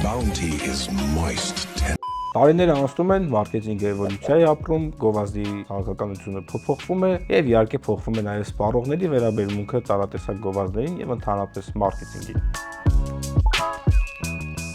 bounty is moist. Տարիները անցնում են, մարքեթինգը էվոլյուցիա է ապրում, գովազդի քաղաքականությունը փոփոխվում է եւ իհարկե փոխվում է նաեւ սպառողների վերաբերմունքը տարատեսակ գովազդներին եւ ընդհանրապես մարքեթինգին։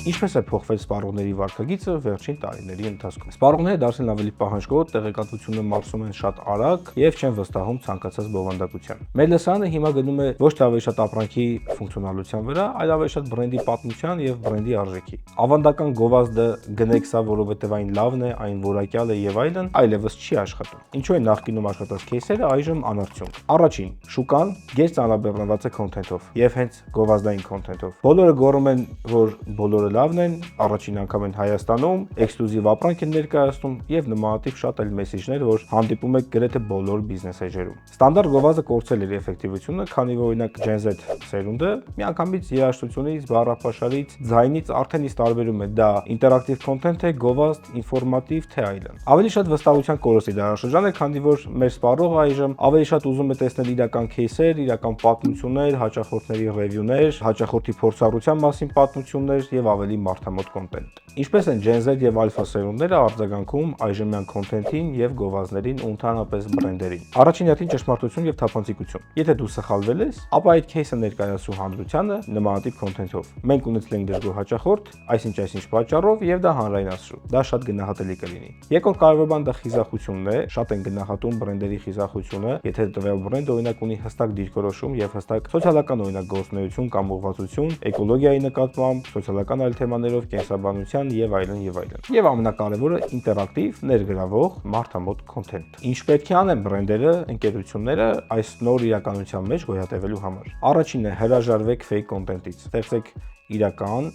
Ինչպես է փոխվել սպառողների վարքագիծը վերջին տարիների ընթացքում։ Սպառողները դարձել ավելի պահանջկոտ, տեղեկատվությունը մարսում են շատ արագ եւ չեն վստահում ցանկացած բովանդակության։ Մեր լսարանը հիմա գնում է ոչ թե ավելի շատ ապրանքի ֆունկցիոնալության վրա, այլ ավելի շատ բրենդի պատմության եւ բրենդի արժեքի։ Ավանդական գովազդը գնեք սա, որովհետեւ այն լավն է, այն որակյալ է եւ այլն, այլևս չի աշխատում։ Ինչու է նախկինում աշխատած кейսերը այժմ անարդյունք։ Առաջին, շուկան գերց ծանրաբեռնված է քոնթենթով եւ հենց գովազդային քոնթենթով։ Բոլորը գոռում են, որ բոլորը լավն են, առաջին անգամ են Հայաստանում, էքսկլյուզիվ ապրանք են ներկայացնում եւ նմանատիպ շատ այլ մեսեջներ, որ հանդիպում եք գրեթե բոլոր բիզնես էջերում։ Ստանդարտ գովազդը կորցրել իր էֆեկտիվությունը, քանի որ օրինակ Gen Z սերունդը միանգամից երաժշտությունից, բառապաշարից, ձայնից արդեն իսկ տարբերում է դա ինտերակտիվ քոնթենթ է, գովազդ, ինֆորմատիվ թե այլն։ Ավելի շատ վստահության կորստի դարաշրջան է, քանի որ մեր սպառողը այժմ ավելի շատ ուզում է տեսնել իրական кейսեր, իրական պատմություններ, հաճախորդների ռևյուներ, հաճախորդի փորձառության մասին պատմություններ եւ ավելի մարդամոտ կոնտենտ։ Ինչպես են Gen Z եւ Alpha սերունդները արձագանքում այժմյան կոնտենթին եւ գովազդներին ու ընդհանրապես բրենդերին։ Առաջին հերթին ճշմարտություն եւ թափանցիկություն։ Եթե դու սխալվել ես, ապա այդ кейսը ներկայացու հանրությանը նմանատիպ կոնտենթով։ Մենք ունեցել ենք դժգոհ հաճախորդ, այսինչ պատճառով եւ դա հանրայնացրու։ Դա շատ գնահատելի կլինի։ Երկրորդ կարևոր բան դա խիզախությունն է, շատ են գնահատում բրենդերի խիզախությունը, եթե տվյալ բրենդը օրինակ ունի հստակ դիրքորոշում եւ հստակ սոցիալական օրինակ գործունեություն կամ ուղղվածություն, էկոլոգիայի նկատմամբ, սոցիալական այլ թեմաներով, կենսաբանության եւ այլն եւ այլն։ Եվ ամենակարևորը ինտերակտիվ, ներգրավող, մարդամոտ կոնտենտ։ Ինչ պետք է անեն բրենդերը, ընկերությունները այս նոր իրականության մեջ գոյատևելու համար։ Առաջինը հրաժարվեք ֆեյք կոնտենտից։ Ստեղծեք իրական,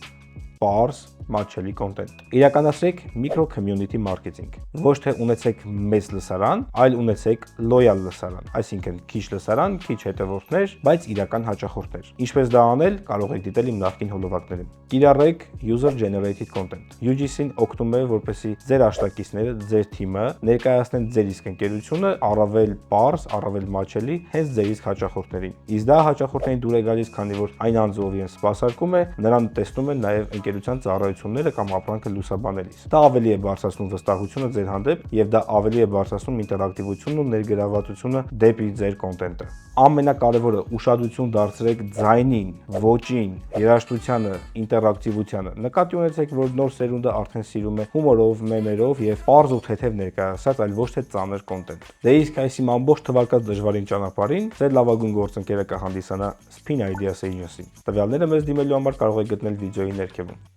պարզ, մատչելի կոնտենտ։ Իրականացրեք միկրո community marketing։ Ոչ թե ունեցեք մեծ լսարան, այլ ունեցեք loyal լսարան, այսինքն քիչ լսարան, քիչ հետևորդներ, բայց իրական հաճախորդներ։ Ինչպես դա անել, կարող եք դիտել իմ նախկին հոլովակներում։ Կիրառեք user generated content։ UGC-ն օգնում է, որպեսզի ձեր աշտարակիցները, ձեր թիմը ներկայացնեն ձեր իսկ ընկերությունը առավել պարզ, առավել մատչելի հենց ձեր իսկ հաճախորդներին։ Իսկ դա հաճախորդներին դուր է գալիս, քանի որ այն անձը, ով իրեն սպասարկում է, նրան տեսնում են նաև ընկերության ծառայությունները կամ ապրանքը լուսաբանելիս։ Դա ավելի է բարձրացնում վստահությունը ձեր հանդեպ եւ դա ավելի է բարձրացնում ինտերակտիվությունն ու ներգրավվածությունը դեպի ձեր կոնտենտը։ Ամենակարևորը ուշադրություն դարձրեք ձայնին, ոճին, երաժշտությանը, ինտերակտիվությանը։ Նկատի ունեցեք, որ նոր սերունդը արդեն սիրում է հումորով, մեմերով եւ պարզ ու թեթև ներկայացած, այլ ոչ թե ծանր կոնտենտ։ Դե իսկ այս իմ ամբողջ թվարկած դժվարին ճանապարհին ձեր լավագույն գործընկերը կհանդիսանա Spin Ideas Agency-ին։ Տվյալները մեզ դիմելու համար կարող եք գտնել վիդեոյի ներքևում։